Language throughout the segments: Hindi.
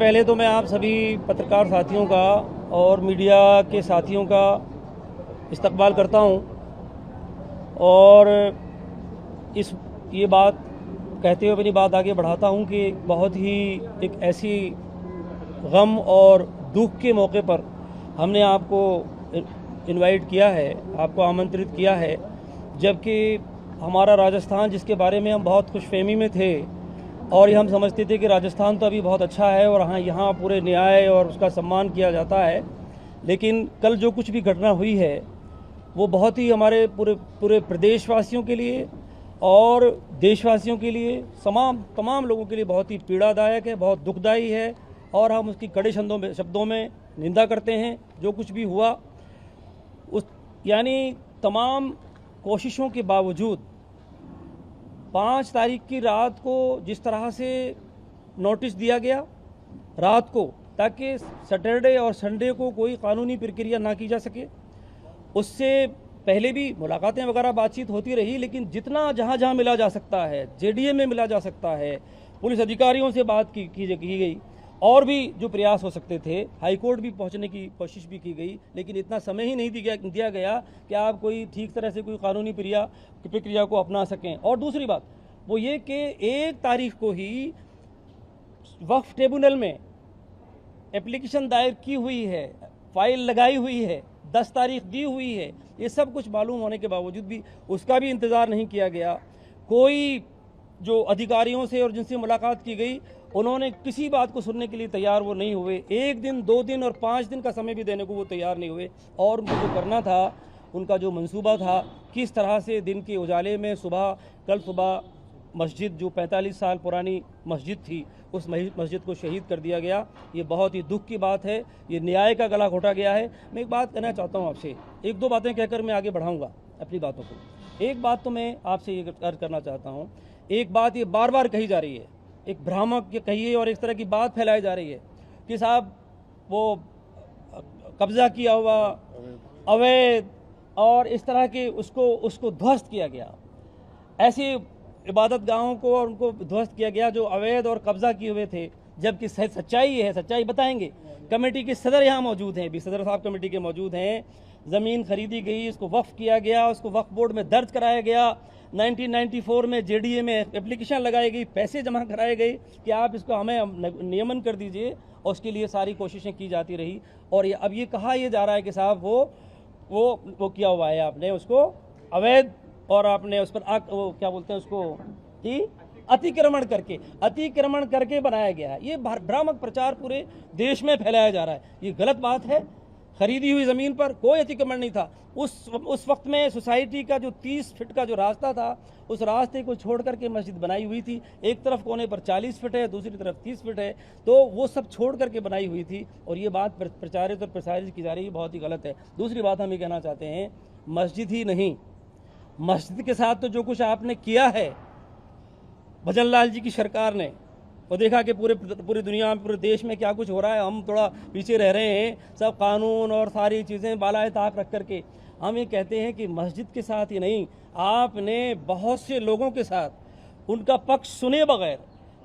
पहले तो मैं आप सभी पत्रकार साथियों का और मीडिया के साथियों का इस्तकबाल करता हूं और इस ये बात कहते हुए अपनी बात आगे बढ़ाता हूं कि बहुत ही एक ऐसी गम और दुख के मौके पर हमने आपको इनवाइट किया है, आपको आमंत्रित किया है, जबकि हमारा राजस्थान जिसके बारे में हम बहुत खुशफहमी में थे और ये हम समझते थे कि राजस्थान तो अभी बहुत अच्छा है और यहाँ पूरे न्याय और उसका सम्मान किया जाता है, लेकिन कल जो कुछ भी घटना हुई है वो बहुत ही हमारे पूरे प्रदेशवासियों के लिए और देशवासियों के लिए तमाम लोगों के लिए बहुत ही पीड़ादायक है, बहुत दुखदायी है और हम उसकी कड़े शब्दों में निंदा करते हैं। जो कुछ भी हुआ उस यानी तमाम कोशिशों के बावजूद 5 तारीख की रात को जिस तरह से नोटिस दिया गया रात को, ताकि सैटरडे और संडे को कोई कानूनी प्रक्रिया ना की जा सके, उससे पहले भी मुलाकातें वगैरह बातचीत होती रही, लेकिन जितना जहां मिला जा सकता है, जेडीए में मिला जा सकता है, पुलिस अधिकारियों से बात की गई और भी जो प्रयास हो सकते थे, हाईकोर्ट भी पहुंचने की कोशिश भी की गई, लेकिन इतना समय ही नहीं दिया गया कि आप कोई ठीक तरह से कोई कानूनी प्रक्रिया को अपना सकें। और दूसरी बात वो ये कि 1 तारीख को ही वक्फ ट्रिब्यूनल में एप्लीकेशन दायर की हुई है, फाइल लगाई हुई है, 10 तारीख दी हुई है, ये सब कुछ मालूम होने के बावजूद भी उसका भी इंतज़ार नहीं किया गया। कोई जो अधिकारियों से और जिनसे मुलाकात की गई उन्होंने किसी बात को सुनने के लिए तैयार वो नहीं हुए। 1 दिन, 2 दिन और 5 दिन का समय भी देने को वो तैयार नहीं हुए और उनको जो करना था, उनका जो मंसूबा था, किस तरह से दिन के उजाले में कल सुबह मस्जिद जो 45 साल पुरानी मस्जिद थी, उस मस्जिद को शहीद कर दिया गया। ये बहुत ही दुख की बात है, ये न्याय का गला घोटा गया है। मैं एक बात कहना चाहता हूँ आपसे, 1-2 बातें कहकर मैं आगे बढ़ाऊँगा अपनी बातों को। एक बात तो मैं आपसे ये अर्ज करना चाहता हूँ, एक बात ये बार बार कही जा रही है, एक भ्रामक ये कहिए और इस तरह की बात फैलाई जा रही है कि साहब वो कब्जा किया हुआ अवैध और इस तरह के उसको ध्वस्त किया गया, ऐसी इबादत गाहों को और उनको ध्वस्त किया गया जो अवैध और कब्जा किए हुए थे, जबकि सच्चाई है, सच्चाई बताएंगे। कमेटी के सदर यहाँ मौजूद हैं, भी सदर साहब कमेटी के मौजूद हैं। ज़मीन खरीदी गई, उसको वक्फ किया गया, उसको वक्फ बोर्ड में दर्ज कराया गया। 1994 में जेडीए में एप्लीकेशन लगाई गई, पैसे जमा कराए गए कि आप इसको हमें नियमन कर दीजिए और उसके लिए सारी कोशिशें की जाती रही। और अब ये कहा यह जा रहा है कि साहब वो किया हुआ है आपने उसको अवैध और आपने उस पर वो क्या बोलते हैं उसको कि अतिक्रमण करके बनाया गया है। ये भ्रामक प्रचार पूरे देश में फैलाया जा रहा है, ये गलत बात है। खरीदी हुई ज़मीन पर कोई अतिक्रमण नहीं था। उस वक्त में सोसाइटी का जो 30 फीट का जो रास्ता था, उस रास्ते को छोड़ करके मस्जिद बनाई हुई थी। एक तरफ कोने पर 40 फीट है, दूसरी तरफ 30 फीट है, तो वो सब छोड़ करके बनाई हुई थी और ये बात प्रचारित और प्रसारित की जा रही है, बहुत ही गलत है। दूसरी बात हम ये कहना चाहते हैं, मस्जिद ही नहीं, मस्जिद के साथ तो जो कुछ आपने किया है भजन लाल जी की सरकार ने, वो देखा कि पूरी दुनिया में, पूरे देश में क्या कुछ हो रहा है, हम थोड़ा पीछे रह रहे हैं, सब कानून और सारी चीज़ें बालाए ताक रख करके। हम ये कहते हैं कि मस्जिद के साथ ही नहीं, आपने बहुत से लोगों के साथ उनका पक्ष सुने बगैर,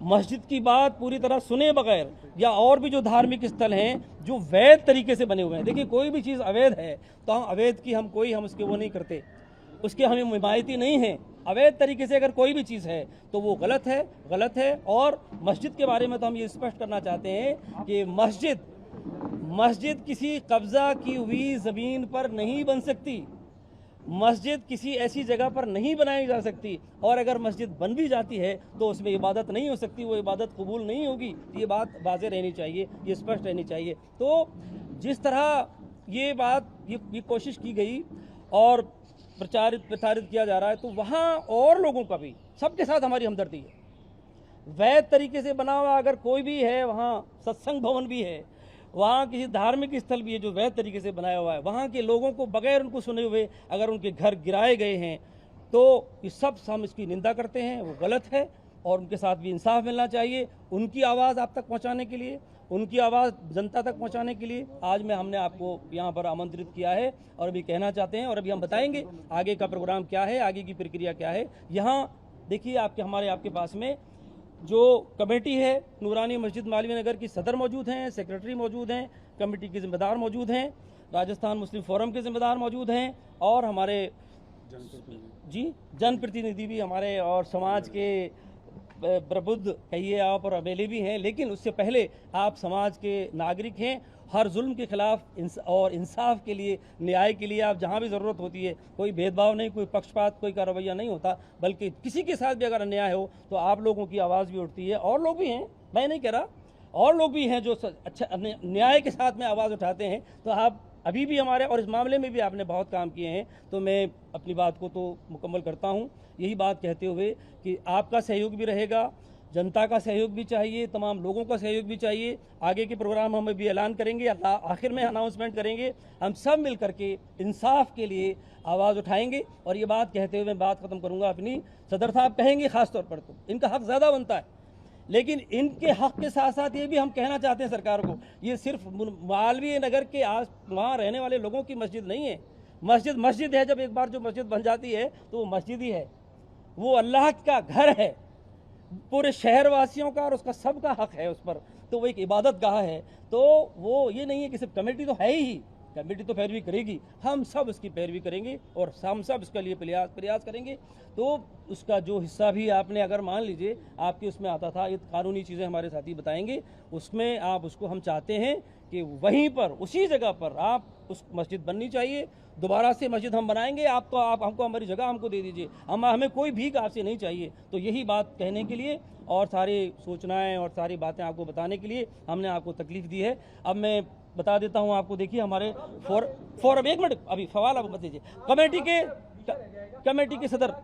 मस्जिद की बात पूरी तरह सुने बगैर, या और भी जो धार्मिक स्थल हैं जो वैध तरीके से बने हुए हैं। देखिए, कोई भी चीज़ अवैध है तो हम अवैध की हम उसके वो नहीं करते, उसके हमें हिमायती नहीं है। अवैध तरीके से अगर कोई भी चीज़ है तो वो गलत है। और मस्जिद के बारे में तो हम ये स्पष्ट करना चाहते हैं कि मस्जिद किसी कब्जा की हुई ज़मीन पर नहीं बन सकती, मस्जिद किसी ऐसी जगह पर नहीं बनाई जा सकती, और अगर मस्जिद बन भी जाती है तो उसमें इबादत नहीं हो सकती, वो इबादत कबूल नहीं होगी। ये बात वाज़ेह रहनी चाहिए, ये स्पष्ट रहनी चाहिए। तो जिस तरह ये बात ये कोशिश की गई और प्रचारित किया जा रहा है, तो वहाँ और लोगों का भी, सबके साथ हमारी हमदर्दी है। वैध तरीके से बना हुआ अगर कोई भी है, वहाँ सत्संग भवन भी है, वहाँ किसी धार्मिक स्थल भी है जो वैध तरीके से बनाया हुआ है, वहाँ के लोगों को बगैर उनको सुने हुए अगर उनके घर गिराए गए हैं, तो ये सब हम इसकी निंदा करते हैं, वो गलत है और उनके साथ भी इंसाफ मिलना चाहिए। उनकी आवाज़ आप तक पहुँचाने के लिए, उनकी आवाज़ जनता तक पहुंचाने के लिए आज हमने आपको यहाँ पर आमंत्रित किया है और अभी कहना चाहते हैं और अभी हम बताएंगे आगे का प्रोग्राम क्या है, आगे की प्रक्रिया क्या है। यहाँ देखिए, आपके पास में जो कमेटी है नूरानी मस्जिद मालवीय नगर की सदर मौजूद हैं, सेक्रेटरी मौजूद हैं, कमेटी के जिम्मेदार मौजूद हैं, राजस्थान मुस्लिम फोरम के जिम्मेदार मौजूद हैं और हमारे जनप्रतिनिधि भी हमारे और समाज के प्रबुद्ध कहिए आप और अमेली भी हैं। लेकिन उससे पहले आप समाज के नागरिक हैं। हर जुल्म के खिलाफ और इंसाफ के लिए, न्याय के लिए आप जहाँ भी ज़रूरत होती है, कोई भेदभाव नहीं, कोई पक्षपात, कोई का रवैया नहीं होता, बल्कि किसी के साथ भी अगर अन्याय हो तो आप लोगों की आवाज़ भी उठती है। और लोग भी हैं, मैं नहीं कह रहा, और लोग भी हैं जो अच्छा न्याय के साथ में आवाज़ उठाते हैं। तो आप अभी भी हमारे और इस मामले में भी आपने बहुत काम किए हैं, तो मैं अपनी बात को तो मुकम्मल करता हूँ यही बात कहते हुए कि आपका सहयोग भी रहेगा, जनता का सहयोग भी चाहिए, तमाम लोगों का सहयोग भी चाहिए। आगे के प्रोग्राम हम भी ऐलान करेंगे, आखिर में अनाउंसमेंट करेंगे। हम सब मिल करके इंसाफ के लिए आवाज़ उठाएंगे। और ये बात कहते हुए मैं बात ख़त्म करूँगा अपनी। सदर साहब कहेंगे ख़ास तौर पर, तो इनका हक़ ज़्यादा बनता है, लेकिन इनके हक़ के साथ साथ ये भी हम कहना चाहते हैं सरकार को, ये सिर्फ मालवीय नगर के आस वहाँ रहने वाले लोगों की मस्जिद नहीं है। मस्जिद है, जब एक बार जो मस्जिद बन जाती है तो वो मस्जिद ही है, वो अल्लाह का घर है, पूरे शहरवासियों का और उसका सबका हक है उस पर, तो वो एक इबादत गाह है। तो वो ये नहीं है कि सिर्फ कमेटी तो है ही, कमेटी तो पैरवी करेगी, हम सब उसकी पैरवी करेंगे और हम सब इसके लिए प्रयास करेंगे। तो उसका जो हिस्सा भी आपने अगर मान लीजिए आपके उसमें आता था, ये कानूनी चीज़ें हमारे साथी बताएंगे, उसमें आप उसको हम चाहते हैं कि वहीं पर उसी जगह पर आप उस मस्जिद बननी चाहिए। दोबारा से मस्जिद हम बनाएंगे, आप हमको हमारी जगह हमको दे दीजिए, हमें कोई भीख आपसे नहीं चाहिए। तो यही बात कहने के लिए और सारी सूचनाएं और सारी बातें आपको बताने के लिए हमने आपको तकलीफ़ दी है। अब मैं बता देता हूं आपको, देखिए हमारे अब 1 मिनट अभी सवाल आप मत दीजिए। कमेटी के सदर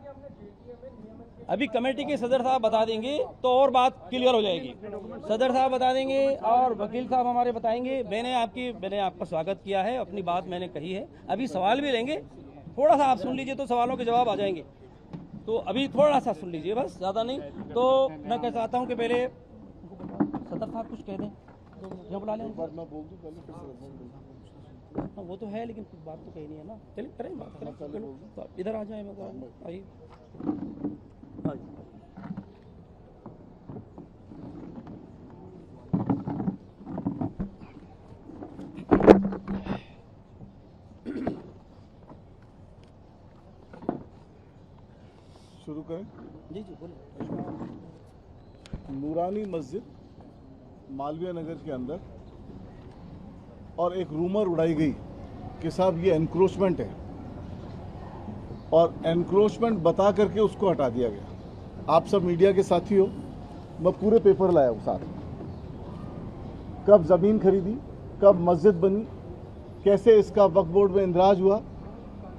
अभी कमेटी के सदर साहब बता देंगे तो और बात क्लियर हो जाएगी। सदर साहब बता देंगे और वकील साहब हमारे बताएंगे। मैंने आपका स्वागत किया है, अपनी बात मैंने कही है। अभी सवाल भी लेंगे, थोड़ा सा आप सुन लीजिए तो सवालों के जवाब आ जाएंगे। तो अभी थोड़ा सा सुन लीजिए, बस ज़्यादा नहीं। तो मैं कह चाहता हूँ कि पहले सदर साहब कुछ कह दें तो बुला लें। वो तो है, लेकिन कुछ बात तो कही नहीं है ना। चलिए करें बात करें, तो इधर आ जाए, आइए। शुरू करें? जी बोलिए। नूरानी मस्जिद मालवीय नगर के अंदर और एक रूमर उड़ाई गई कि साहब ये एनक्रोचमेंट है, और एनक्रोचमेंट बता करके उसको हटा दिया गया। आप सब मीडिया के साथी हो, मैं पूरे पेपर लाया हूँ साथ। कब ज़मीन खरीदी, कब मस्जिद बनी, कैसे इसका वक्फ बोर्ड में इंदराज हुआ,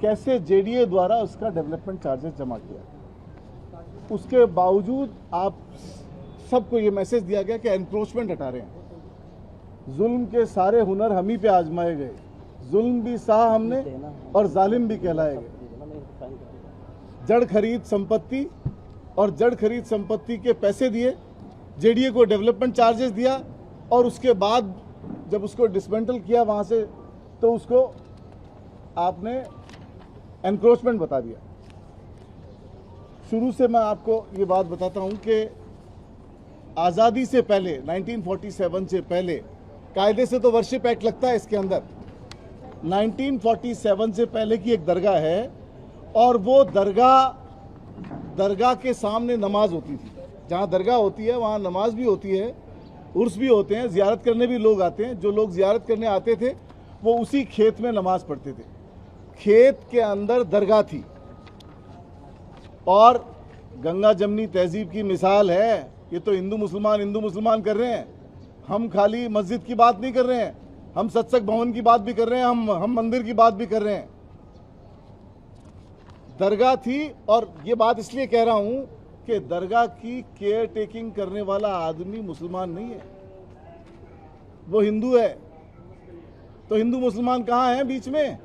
कैसे जेडीए द्वारा उसका डेवलपमेंट चार्जेस जमा किया। उसके बावजूद आप सबको ये मैसेज दिया गया कि एनक्रोचमेंट हटा रहे हैं। जुल्म के सारे हुनर हम ही पे आजमाए गए, जुल्म भी सहा हमने और जालिम भी कहलाए गए। जड़ खरीद संपत्ति और जड़ खरीद संपत्ति के पैसे दिए, जेडीए को डेवलपमेंट चार्जेस दिया, और उसके बाद जब उसको डिसमेंटल किया वहाँ से, तो उसको आपने एनक्रोचमेंट बता दिया। शुरू से मैं आपको ये बात बताता हूँ कि आज़ादी से पहले 1947 से पहले, कायदे से तो वर्शिप एक्ट लगता है इसके अंदर, 1947 से पहले की एक दरगाह है, और वो दरगाह के सामने नमाज होती थी। जहाँ दरगाह होती है वहाँ नमाज भी होती है, उर्स भी होते हैं, ज़ियारत करने भी लोग आते हैं। जो लोग ज़ियारत करने आते थे वो उसी खेत में नमाज पढ़ते थे। खेत के अंदर दरगाह थी, और गंगा जमनी तहजीब की मिसाल है। ये तो हिंदू मुसलमान कर रहे हैं। हम खाली मस्जिद की बात नहीं कर रहे हैं, हम सत्संग भवन की बात भी कर रहे हैं, हम मंदिर की बात भी कर रहे हैं। दरगाह थी, और ये बात इसलिए कह रहा हूं कि दरगाह की केयर टेकिंग करने वाला आदमी मुसलमान नहीं है, वो हिंदू है। तो हिंदू मुसलमान कहाँ हैं बीच में?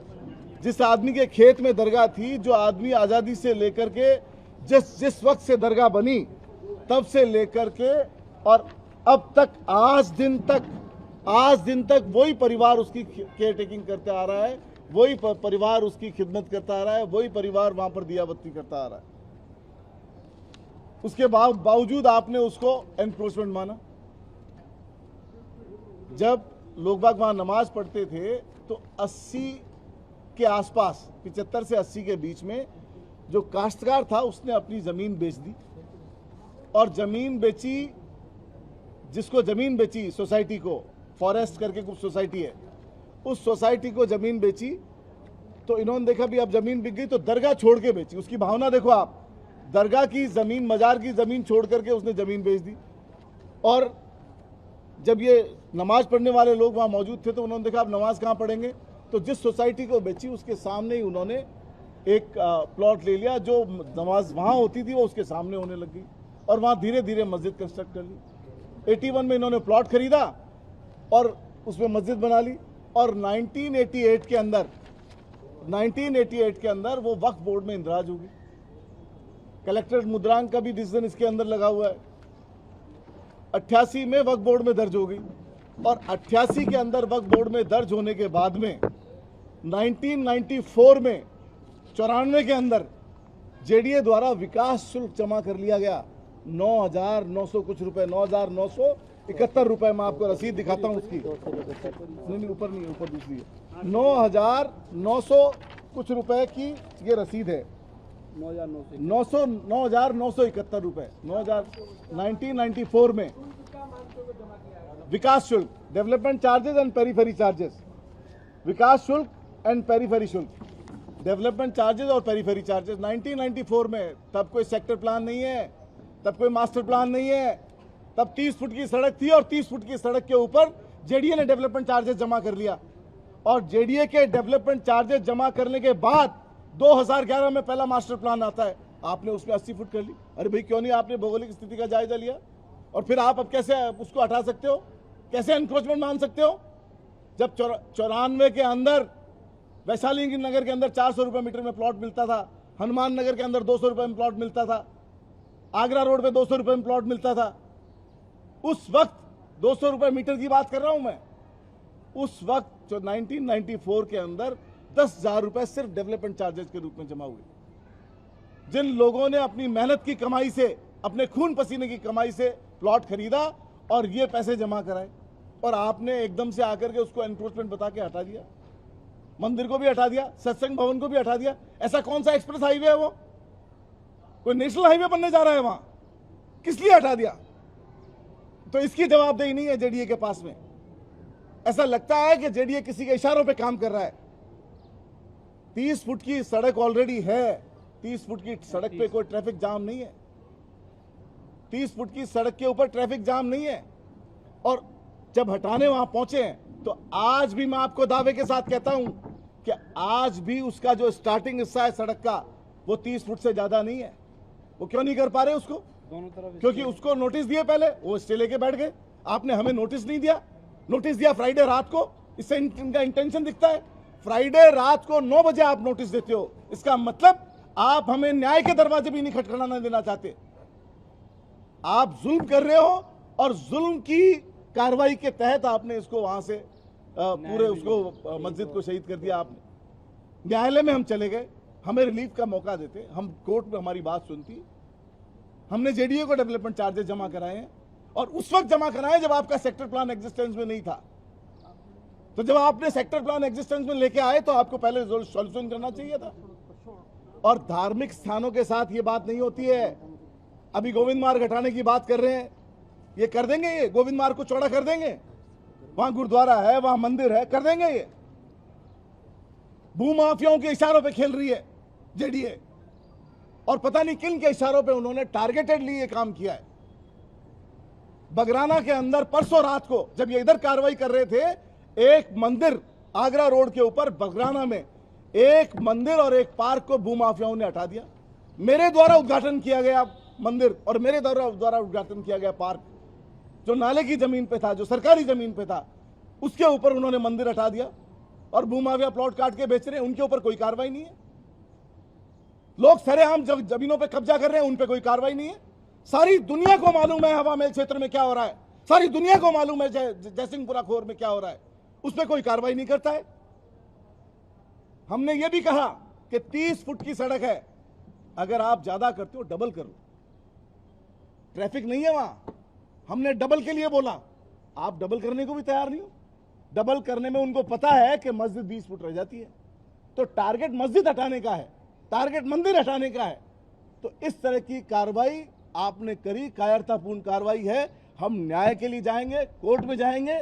जिस आदमी के खेत में दरगाह थी, जो आदमी आज़ादी से लेकर के जिस वक्त से दरगाह बनी तब से लेकर के और अब तक, आज दिन तक वही परिवार उसकी केयर टेकिंग करते आ रहा है, वही परिवार उसकी खिदमत करता आ रहा है, वही परिवार वहां पर दिया बत्ती करता आ रहा है। उसके बावजूद आपने उसको एनक्रोचमेंट माना। जब लोग बाग वहां नमाज पढ़ते थे तो 80 के आसपास, 75 से 80 के बीच में जो काश्तकार था उसने अपनी जमीन बेच दी, और जमीन बेची, जिसको जमीन बेची सोसाइटी को, फॉरेस्ट करके कुछ सोसाइटी है, उस सोसाइटी को जमीन बेची। तो इन्होंने देखा भी अब जमीन बिक गई तो दरगाह छोड़ के बेची। उसकी भावना देखो आप, दरगाह की जमीन, मजार की जमीन छोड़ करके उसने जमीन बेच दी। और जब ये नमाज पढ़ने वाले लोग वहाँ मौजूद थे तो उन्होंने देखा अब नमाज कहाँ पढ़ेंगे, तो जिस सोसाइटी को बेची उसके सामने ही उन्होंने एक प्लॉट ले लिया। जो नमाज वहाँ होती थी वो उसके सामने होने लग गई, और वहाँ धीरे धीरे मस्जिद कंस्ट्रक्ट कर ली। 81 में इन्होंने प्लॉट खरीदा और उसमें मस्जिद बना ली, और 1988 के अंदर वो वक्फ बोर्ड में इंदराज होगी। कलेक्टर मुद्रांक का भी डिसीजन इसके अंदर लगा हुआ है। 88 में वक्फ बोर्ड में दर्ज हो गई, और 88 के अंदर वक्फ बोर्ड में दर्ज होने के बाद में 1994 में 94 के अंदर जेडीए द्वारा विकास शुल्क जमा कर लिया गया 9,900 कुछ रुपए, 9,971 रुपए। मैं आपको रसीद दिखाता हूं उसकी, नहीं ऊपर नहीं, ऊपर दूसरी है। 9,900 कुछ रुपए की ये रसीद है, 9,971 रुपए। 1994 में विकास शुल्क, development charges and periphery charges, विकास शुल्क एंड पेरीफेरी शुल्क, डेवलपमेंट चार्जेस और पेरीफेरी चार्जेस 1994 में। तब कोई सेक्टर प्लान नहीं है, तब कोई मास्टर प्लान नहीं है, तब 30 फुट की सड़क थी, और 30 फुट की सड़क के ऊपर जेडीए ने डेवलपमेंट चार्जेस जमा कर लिया। और जेडीए के डेवलपमेंट चार्जेस जमा करने के बाद 2011 में पहला मास्टर प्लान आता है, आपने उसमें 80 फुट कर ली। अरे भाई क्यों नहीं आपने भौगोलिक स्थिति का जायजा लिया? और फिर आप अब कैसे उसको हटा सकते हो, कैसे एनक्रोचमेंट मान सकते हो? जब 94 के अंदर वैशाली नगर के अंदर 400 रुपए मीटर में प्लॉट मिलता था, हनुमान नगर के अंदर 200 रुपए में प्लॉट मिलता था, आगरा रोड पे 200 रुपए में प्लॉट मिलता था। उस वक्त 200 रुपए मीटर की बात कर रहा हूं मैं। उस वक्त जो 1994 के अंदर 10,000 रुपए सिर्फ डेवलपमेंट चार्जेस के रूप में जमा हुए। जिन लोगों ने अपनी मेहनत की कमाई से, अपने खून पसीने की कमाई से प्लॉट खरीदा और ये पैसे जमा कराए, और आपने एकदम से आकर के उसको एनक्रोचमेंट बता के हटा दिया। मंदिर को भी हटा दिया, सत्संग भवन को भी हटा दिया। ऐसा कौन सा एक्सप्रेस हाईवे है वो? कोई नेशनल हाईवे बनने जा रहा है वहां? किस लिए हटा दिया? तो इसकी जवाबदेही नहीं है जेडीए के पास में। ऐसा लगता है कि जेडीए किसी के इशारों पे काम कर रहा है। 30 फुट की सड़क ऑलरेडी है, 30 फुट की सड़क पे कोई ट्रैफिक जाम नहीं है, 30 फुट की सड़क के ऊपर ट्रैफिक जाम नहीं है। और जब हटाने वहां पहुंचे तो आज भी मैं आपको दावे के साथ कहता हूं कि आज भी उसका जो स्टार्टिंग हिस्सा है सड़क का वो 30 फुट से ज्यादा नहीं है। वो क्यों नहीं कर पा रहे उसको? दोनों तरफ, क्योंकि उसको नोटिस दिए पहले, वो स्टे लेके बैठ गए। आपने हमें नोटिस नहीं दिया, नोटिस दिया फ्राइडे रात को। इससे इनका इंटेंशन दिखता है। फ्राइडे रात को 9 बजे आप नोटिस देते हो, इसका मतलब आप हमें न्याय के दरवाजे भी नहीं खटखटाना देना चाहते। आप जुल्म कर रहे हो, और जुल्म की कार्रवाई के तहत आपने इसको वहां से पूरे उसको मस्जिद को शहीद कर दिया। आपने न्यायालय में हम चले गए, हमें रिलीफ का मौका देते, हम कोर्ट में हमारी बात सुनती। हमने जेडीए को डेवलपमेंट चार्जेस जमा कराए हैं, और उस वक्त जमा कराए जब आपका सेक्टर प्लान एग्जिस्टेंस में नहीं था। तो जब आपने सेक्टर प्लान एग्जिस्टेंस में लेके आए तो आपको पहले सॉल्यूशन करना चाहिए था। और धार्मिक स्थानों के साथ ये बात नहीं होती है। अभी गोविंद मार्ग हटाने की बात कर रहे हैं, ये कर देंगे, ये गोविंद मार्ग को चौड़ा कर देंगे। वहां गुरुद्वारा है, वहां मंदिर है, कर देंगे ये। भूमाफियाओं के इशारों पे खेल रही है जेडीए, और पता नहीं किन के इशारों पे उन्होंने टारगेटेडली ये काम किया है। बगराना के अंदर परसों रात को जब ये इधर कार्रवाई कर रहे थे, एक मंदिर आगरा रोड के ऊपर बगराना में एक मंदिर और एक पार्क को भूमाफियाओं ने हटा दिया। मेरे द्वारा उद्घाटन किया गया मंदिर और मेरे द्वारा उद्घाटन किया गया पार्क, जो नाले की जमीन पे था, जो सरकारी जमीन पे था, उसके ऊपर उन्होंने मंदिर हटा दिया, और भूमाफिया प्लॉट काट के बेच रहे हैं। उनके ऊपर कोई कार्रवाई नहीं है। लोग सरेआम जमीनों पे कब्जा कर रहे हैं, उन पे कोई कार्रवाई नहीं है। सारी दुनिया को मालूम है हवा महल क्षेत्र में क्या हो रहा है, सारी दुनिया को मालूम है जयसिंहपुरा खोर में क्या हो रहा है, उस पर कोई कार्रवाई नहीं करता है। हमने ये भी कहा कि 30 फुट की सड़क है, अगर आप ज्यादा करते हो डबल करो। ट्रैफिक नहीं है वहां। हमने डबल के लिए बोला, आप डबल करने को भी तैयार नहीं हो। डबल करने में उनको पता है कि मस्जिद 20 फुट रह जाती है, तो टारगेट मस्जिद हटाने का है, टारगेट मंदिर हटाने का है। तो इस तरह की कार्रवाई आपने करी, कायरतापूर्ण कार्रवाई है। हम न्याय के लिए जाएंगे, कोर्ट में जाएंगे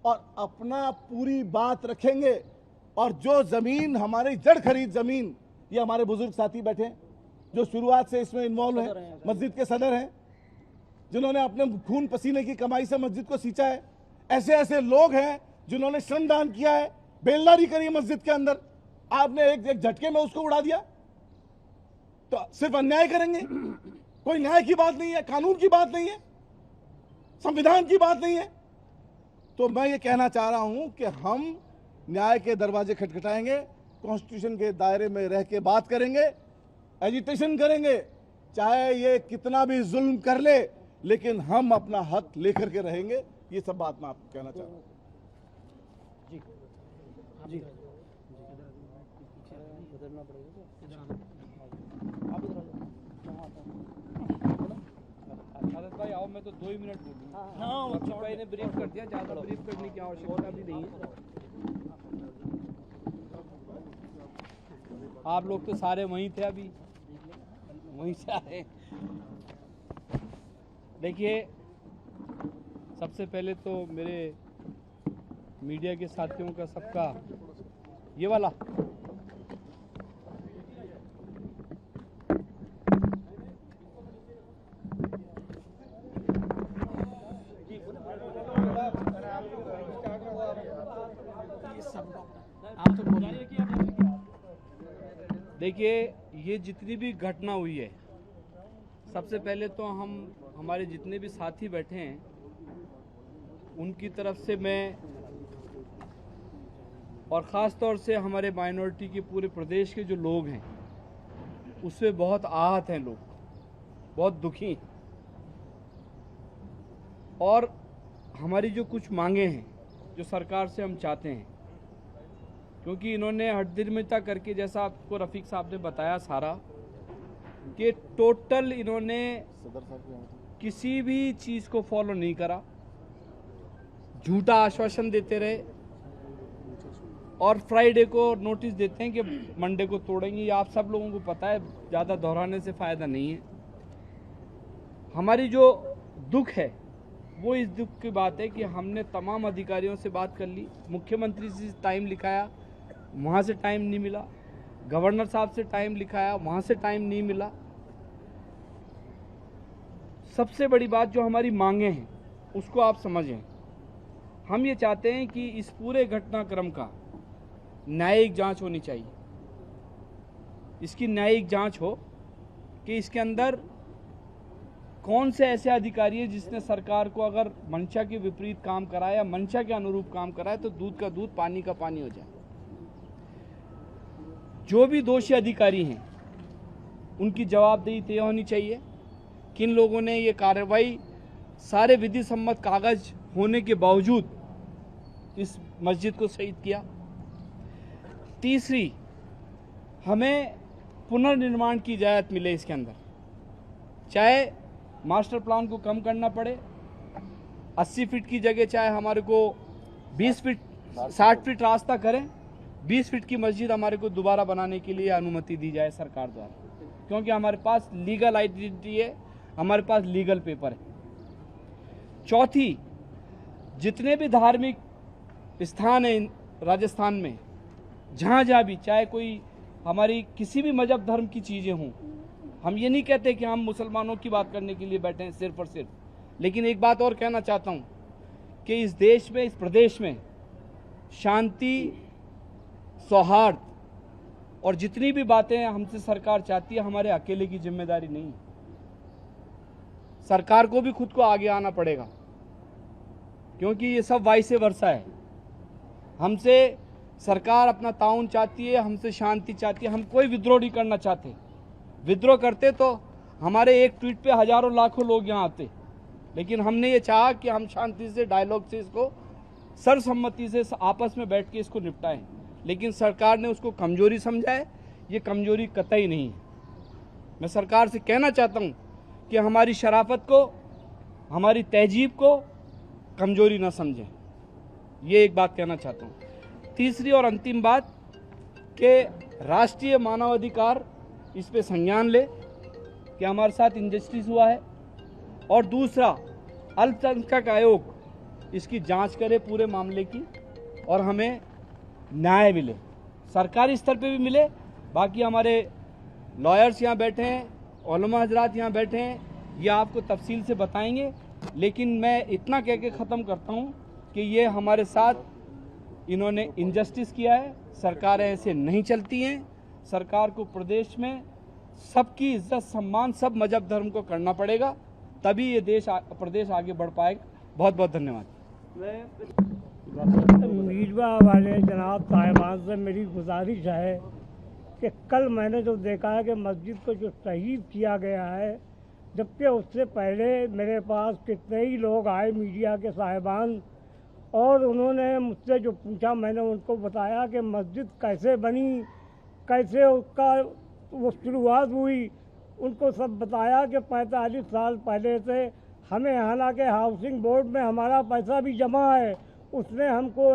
और अपना पूरी बात रखेंगे। और जो जमीन हमारी जड़ खरीद जमीन, ये हमारे बुजुर्ग साथी बैठे हैं जो शुरुआत से इसमें इन्वॉल्व हैं, मस्जिद के सदर हैं, जिन्होंने अपने खून पसीने की कमाई से मस्जिद को सींचा है। ऐसे ऐसे लोग हैं जिन्होंने श्रमदान किया है, बेलदारी करी है मस्जिद के अंदर। आपने एक झटके में उसको उड़ा दिया, तो सिर्फ अन्याय करेंगे? कोई न्याय की बात नहीं है, कानून की बात नहीं है, संविधान की बात नहीं है। तो मैं ये कहना चाह रहा हूं कि हम न्याय के दरवाजे खटखटाएंगे, कॉन्स्टिट्यूशन के दायरे में रह के बात करेंगे, एजिटेशन करेंगे, चाहे ये कितना भी जुल्म कर ले, लेकिन हम अपना हक लेकर के रहेंगे। ये सब बात मैं आपको कहना चाह रहा हूं। जी आदत भाई आओ, मैं तो 2 ही मिनट बोलूँगा। हाँ, भाई ने ब्रीफ कर दिया, ज़्यादा ब्रीफ करने की आवश्यकता भी नहीं है। आप लोग तो सारे वहीं थे, अभी वहीं से आए। देखिए, सबसे पहले तो मेरे मीडिया के साथियों का सबका ये वाला देखिए, ये जितनी भी घटना हुई है, सबसे पहले तो हमारे जितने भी साथी बैठे हैं उनकी तरफ से मैं, और ख़ास तौर से हमारे माइनॉरिटी के पूरे प्रदेश के जो लोग हैं उससे बहुत आहत हैं, लोग बहुत दुखी हैं। और हमारी जो कुछ मांगे हैं जो सरकार से हम चाहते हैं, क्योंकि इन्होंने हठधर्मिता करके, जैसा आपको रफ़ीक साहब ने बताया सारा, कि टोटल इन्होंने किसी भी चीज़ को फॉलो नहीं करा, झूठा आश्वासन देते रहे और फ्राइडे को नोटिस देते हैं कि मंडे को तोड़ेंगे। ये आप सब लोगों को पता है, ज़्यादा दोहराने से फ़ायदा नहीं है। हमारी जो दुख है वो इस दुख की बात है कि हमने तमाम अधिकारियों से बात कर ली, मुख्यमंत्री से टाइम लिखाया, वहाँ से टाइम नहीं मिला, गवर्नर साहब से टाइम लिखाया, वहाँ से टाइम नहीं मिला। सबसे बड़ी बात जो हमारी मांगे हैं उसको आप समझें। हम ये चाहते हैं कि इस पूरे घटनाक्रम का न्यायिक जांच होनी चाहिए। इसकी न्यायिक जांच हो कि इसके अंदर कौन से ऐसे अधिकारी है जिसने सरकार को अगर मंशा के विपरीत काम कराया या मंशा के अनुरूप काम कराया तो दूध का दूध पानी का पानी हो जाए। जो भी दोषी अधिकारी हैं उनकी जवाबदेही तय होनी चाहिए। किन लोगों ने ये कार्रवाई सारे विधि सम्मत कागज होने के बावजूद इस मस्जिद को शहीद किया। तीसरी, हमें पुनर्निर्माण की इजाज़त मिले इसके अंदर, चाहे मास्टर प्लान को कम करना पड़े, 80 फीट की जगह चाहे हमारे को 20 फीट 60 फीट रास्ता करें, 20 फीट की मस्जिद हमारे को दोबारा बनाने के लिए अनुमति दी जाए सरकार द्वारा, क्योंकि हमारे पास लीगल आइडेंटिटी है, हमारे पास लीगल पेपर है। चौथी, जितने भी धार्मिक स्थान हैं राजस्थान में, जहाँ जहाँ भी, चाहे कोई हमारी किसी भी मजहब धर्म की चीज़ें हों, हम ये नहीं कहते कि हम मुसलमानों की बात करने के लिए बैठे हैं सिर्फ और सिर्फ, लेकिन एक बात और कहना चाहता हूँ कि इस देश में, इस प्रदेश में शांति, सौहार्द और जितनी भी बातें हमसे सरकार चाहती है, हमारे अकेले की जिम्मेदारी नहीं है। सरकार को भी खुद को आगे आना पड़ेगा, क्योंकि ये सब वाइस वर्सा है। हमसे सरकार अपना ताउन चाहती है, हमसे शांति चाहती है। हम कोई विद्रोह नहीं करना चाहते। विद्रोह करते तो हमारे एक ट्वीट पे हजारों लाखों लोग यहाँ आते, लेकिन हमने ये चाहा कि हम शांति से, डायलॉग से, इसको सर्वसम्मति से आपस में बैठ के इसको निपटाएं, लेकिन सरकार ने उसको कमजोरी समझा है। ये कमजोरी कतई नहीं है। मैं सरकार से कहना चाहता हूँ कि हमारी शराफत को हमारी तहजीब को कमजोरी ना समझें। ये एक बात कहना चाहता हूँ। तीसरी और अंतिम बात कि राष्ट्रीय मानवाधिकार इस पे संज्ञान ले कि हमारे साथ इंजस्टिस हुआ है, और दूसरा अल्पसंख्यक आयोग इसकी जांच करे पूरे मामले की और हमें न्याय मिले, सरकारी स्तर पे भी मिले। बाकी हमारे लॉयर्स यहाँ बैठे हैं, उलमा हजरात यहाँ बैठे हैं, ये आपको तफसील से बताएंगे। लेकिन मैं इतना कह के ख़त्म करता हूँ कि ये हमारे साथ इन्होंने इनजस्टिस किया है। सरकारें ऐसे नहीं चलती हैं। सरकार को प्रदेश में सबकी इज्जत सम्मान सब मजहब धर्म को करना पड़ेगा, तभी ये प्रदेश आगे बढ़ पाएगा। बहुत बहुत धन्यवाद। मीडिया वाले जनाब साहिबान से मेरी गुजारिश है कि कल मैंने जो देखा है कि मस्जिद को जो शहीद किया गया है, जबकि उससे पहले मेरे पास कितने ही लोग आए मीडिया के साहिबान, और उन्होंने मुझसे जो पूछा मैंने उनको बताया कि मस्जिद कैसे बनी, कैसे उसका वो शुरुआत हुई। उनको सब बताया कि 45 साल पहले से हमें हालांकि हाउसिंग बोर्ड में हमारा पैसा भी जमा है, उसने हमको